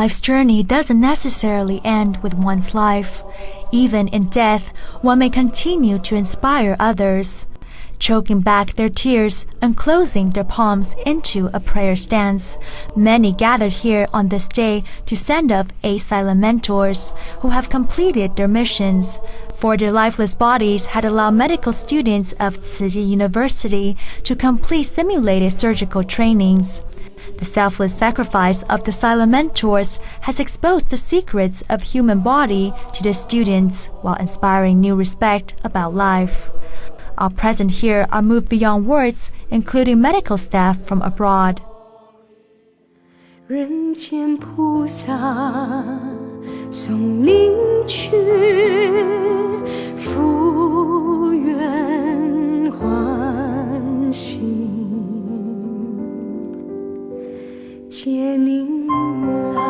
Life's journey doesn't necessarily end with one's life. Even in death, one may continue to inspire others. Choking back their tears and closing their palms into a prayer stance, many gathered here on this day to send up 8 silent mentors who have completed their missions, for their lifeless bodies had allowed medical students of Tsinghua University to complete simulated surgical trainings. The selfless sacrifice of the silent mentors has exposed the secrets of human body to the students while inspiring new respect about life. All present here are moved beyond words, including medical staff from abroad. 人间菩萨送灵去，福缘欢喜，接您来。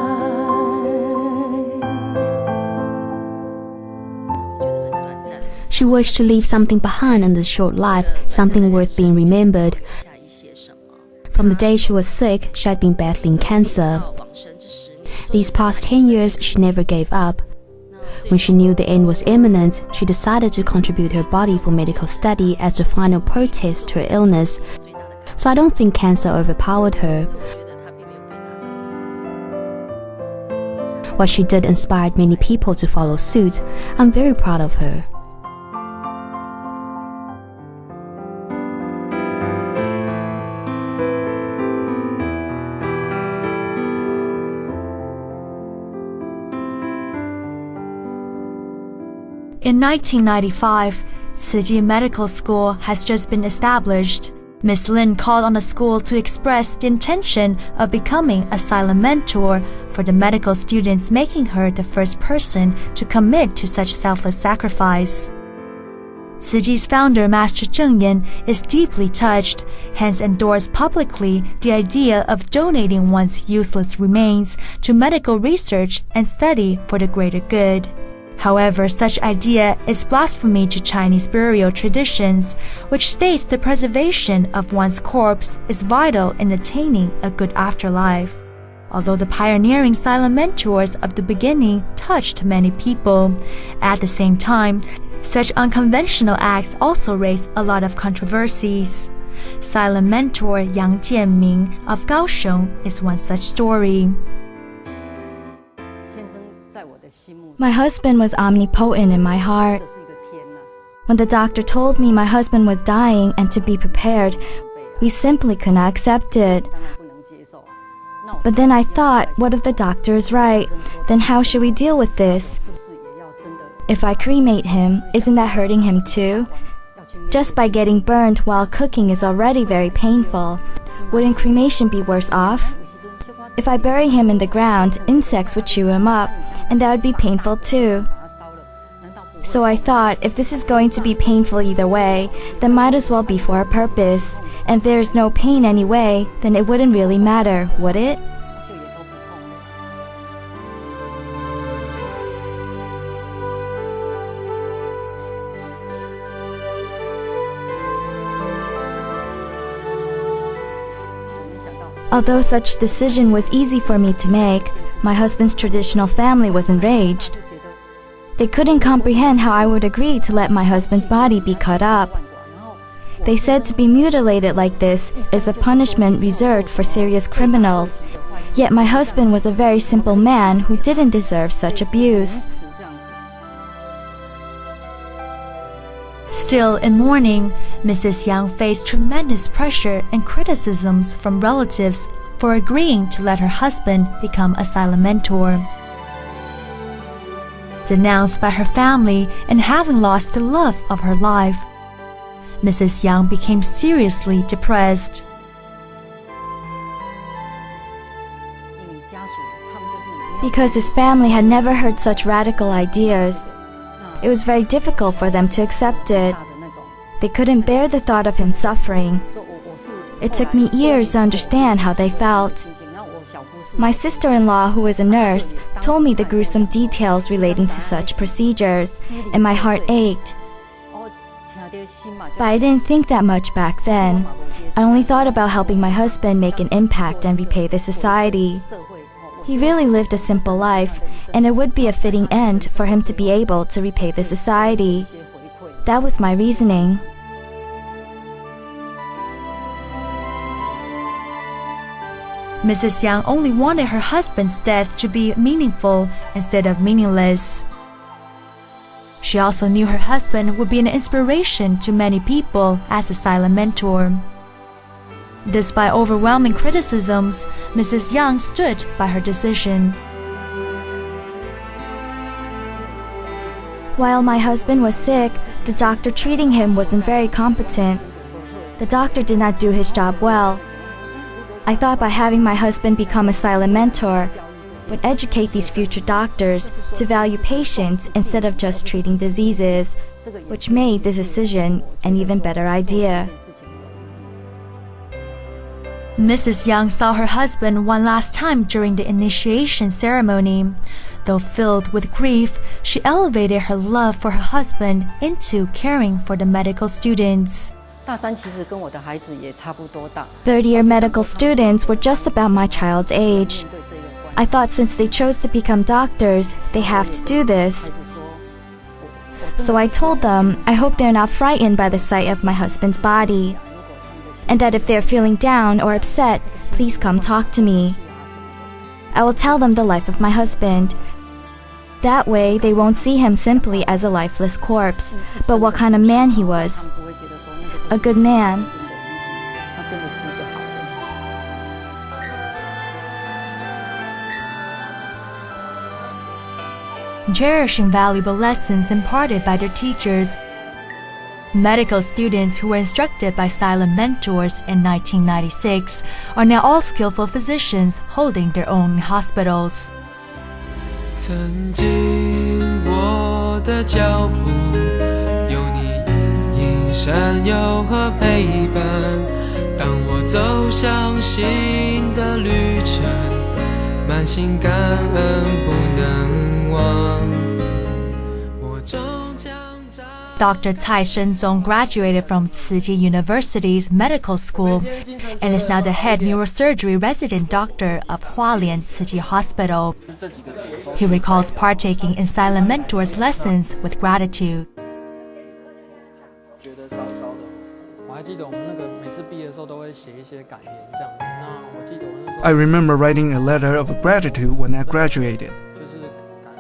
She wished to leave something behind in this short life, something worth being remembered. From the day she was sick, she had been battling cancer. These past 10 years, she never gave up. When she knew the end was imminent, she decided to contribute her body for medical study as the final protest to her illness. So I don't think cancer overpowered her. What she did inspired many people to follow suit. I'm very proud of her. In 1995, Tsinghua Medical School has just been established. Ms. Lin called on the school to express the intention of becoming a silent mentor for the medical students, making her the first person to commit to such selfless sacrifice. Tsinghua founder Master Zheng Yan is deeply touched, hence endorsed publicly the idea of donating one's useless remains to medical research and study for the greater good. However, such idea is blasphemy to Chinese burial traditions, which states the preservation of one's corpse is vital in attaining a good afterlife. Although the pioneering silent mentors of the beginning touched many people, at the same time, such unconventional acts also raise a lot of controversies. Silent mentor Yang Jianming of Kaohsiung is one such story. My husband was omnipotent in my heart. When the doctor told me my husband was dying and to be prepared, we simply could not accept it. But then I thought, what if the doctor is right? Then how should we deal with this? If I cremate him, isn't that hurting him too? Just by getting burned while cooking is already very painful. Wouldn't cremation be worse off? If I bury him in the ground, insects would chew him up, and that would be painful too. So I thought, if this is going to be painful either way, then might as well be for a purpose. And if there's no pain anyway, then it wouldn't really matter, would it? Although such decision was easy for me to make, my husband's traditional family was enraged. They couldn't comprehend how I would agree to let my husband's body be cut up. They said to be mutilated like this is a punishment reserved for serious criminals. Yet my husband was a very simple man who didn't deserve such abuse. Still in mourning, Mrs. Yang faced tremendous pressure and criticisms from relatives for agreeing to let her husband become a silent mentor. Denounced by her family and having lost the love of her life, Mrs. Yang became seriously depressed. Because his family had never heard such radical ideas, it was very difficult for them to accept it. They couldn't bear the thought of him suffering. It took me years to understand how they felt. My sister-in-law, who is a nurse, told me the gruesome details relating to such procedures, and my heart ached. But I didn't think that much back then. I only thought about helping my husband make an impact and repay the society. He really lived a simple life, and it would be a fitting end for him to be able to repay the society. That was my reasoning. Mrs. Yang only wanted her husband's death to be meaningful instead of meaningless. She also knew her husband would be an inspiration to many people as a silent mentor. Despite overwhelming criticisms, Mrs. Yang stood by her decision. While my husband was sick, the doctor treating him wasn't very competent. The doctor did not do his job well. I thought by having my husband become a silent mentor would educate these future doctors to value patients instead of just treating diseases, which made this decision an even better idea. Mrs. Yang saw her husband one last time during the initiation ceremony. Though filled with grief, she elevated her love for her husband into caring for the medical students. Third-year medical students were just about my child's age. I thought since they chose to become doctors, they have to do this. So I told them I hope they're not frightened by the sight of my husband's body, and that if they're feeling down or upset, please come talk to me. I will tell them the life of my husband. That way, they won't see him simply as a lifeless corpse, but what kind of man he was. A good man. Cherishing valuable lessons imparted by their teachers, medical students who were instructed by silent mentors in 1996 are now all skillful physicians holding their own hospitals. 曾经我的脚步有你隐隐闪耀和陪伴，当我走向新的旅程，满心感恩不能忘。我终将 Dr. Cai Shenzong graduated from Tsinghua University's medical school and is now the head neurosurgery resident doctor of Hualien Tsinghua Hospital. He recalls partaking in silent mentors' lessons with gratitude. I remember writing a letter of gratitude when I graduated.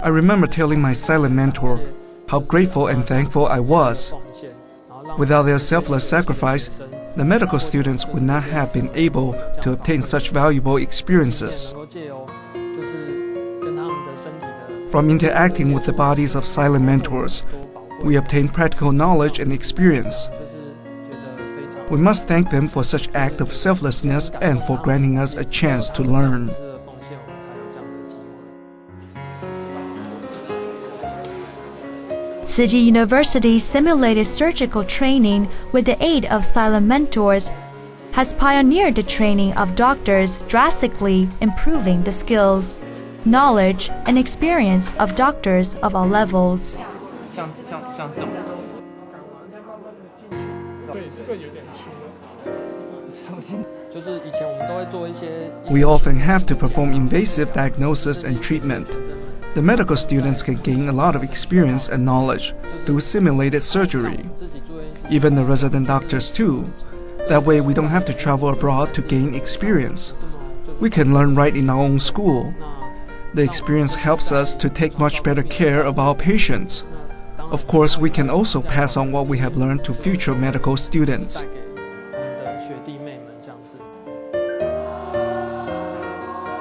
I remember telling my silent mentor how grateful and thankful I was. Without their selfless sacrifice, the medical students would not have been able to obtain such valuable experiences. From interacting with the bodies of silent mentors, we obtain practical knowledge and experience. We must thank them for such act of selflessness and for granting us a chance to learn. Tsinghua University simulated surgical training with the aid of silent mentors has pioneered the training of doctors, drastically improving the skills, knowledge, and experience of doctors of all levels. We often have to perform invasive diagnosis and treatment. The medical students can gain a lot of experience and knowledge through simulated surgery. Even the resident doctors too. That way we don't have to travel abroad to gain experience. We can learn right in our own school. The experience helps us to take much better care of our patients. Of course, we can also pass on what we have learned to future medical students.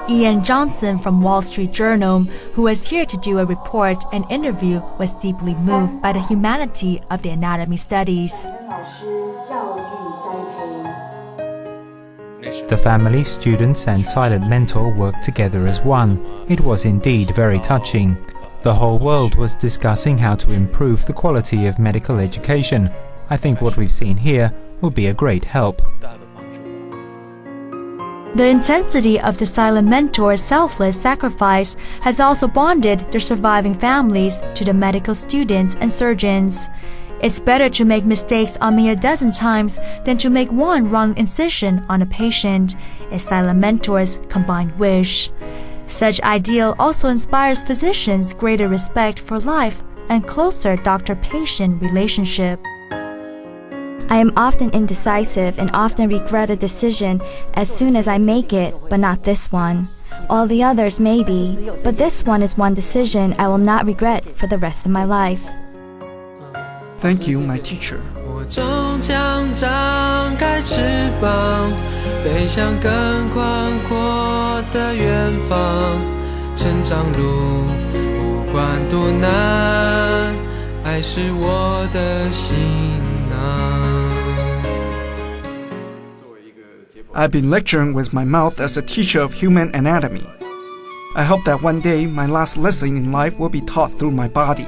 Ian Johnson from Wall Street Journal, who was here to do a report and interview, was deeply moved by the humanity of the anatomy studies. The family, students and silent mentor worked together as one. It was indeed very touching. The whole world was discussing how to improve the quality of medical education. I think what we've seen here will be a great help. The intensity of the silent mentor's selfless sacrifice has also bonded their surviving families to the medical students and surgeons. It's better to make mistakes on me a dozen times than to make one wrong incision on a patient, a silent mentor's combined wish. Such ideal also inspires physicians greater respect for life and closer doctor-patient relationship. I am often indecisive and often regret a decision as soon as I make it, but not this one. All the others maybe, but this one is one decision I will not regret for the rest of my life. Thank you, my teacher. 我终将张开翅膀，飞向更宽阔的远方。成长路不管多难，爱是我的行囊。I've been lecturing with my mouth as a teacher of human anatomy. I hope that one day my last lesson in life will be taught through my body.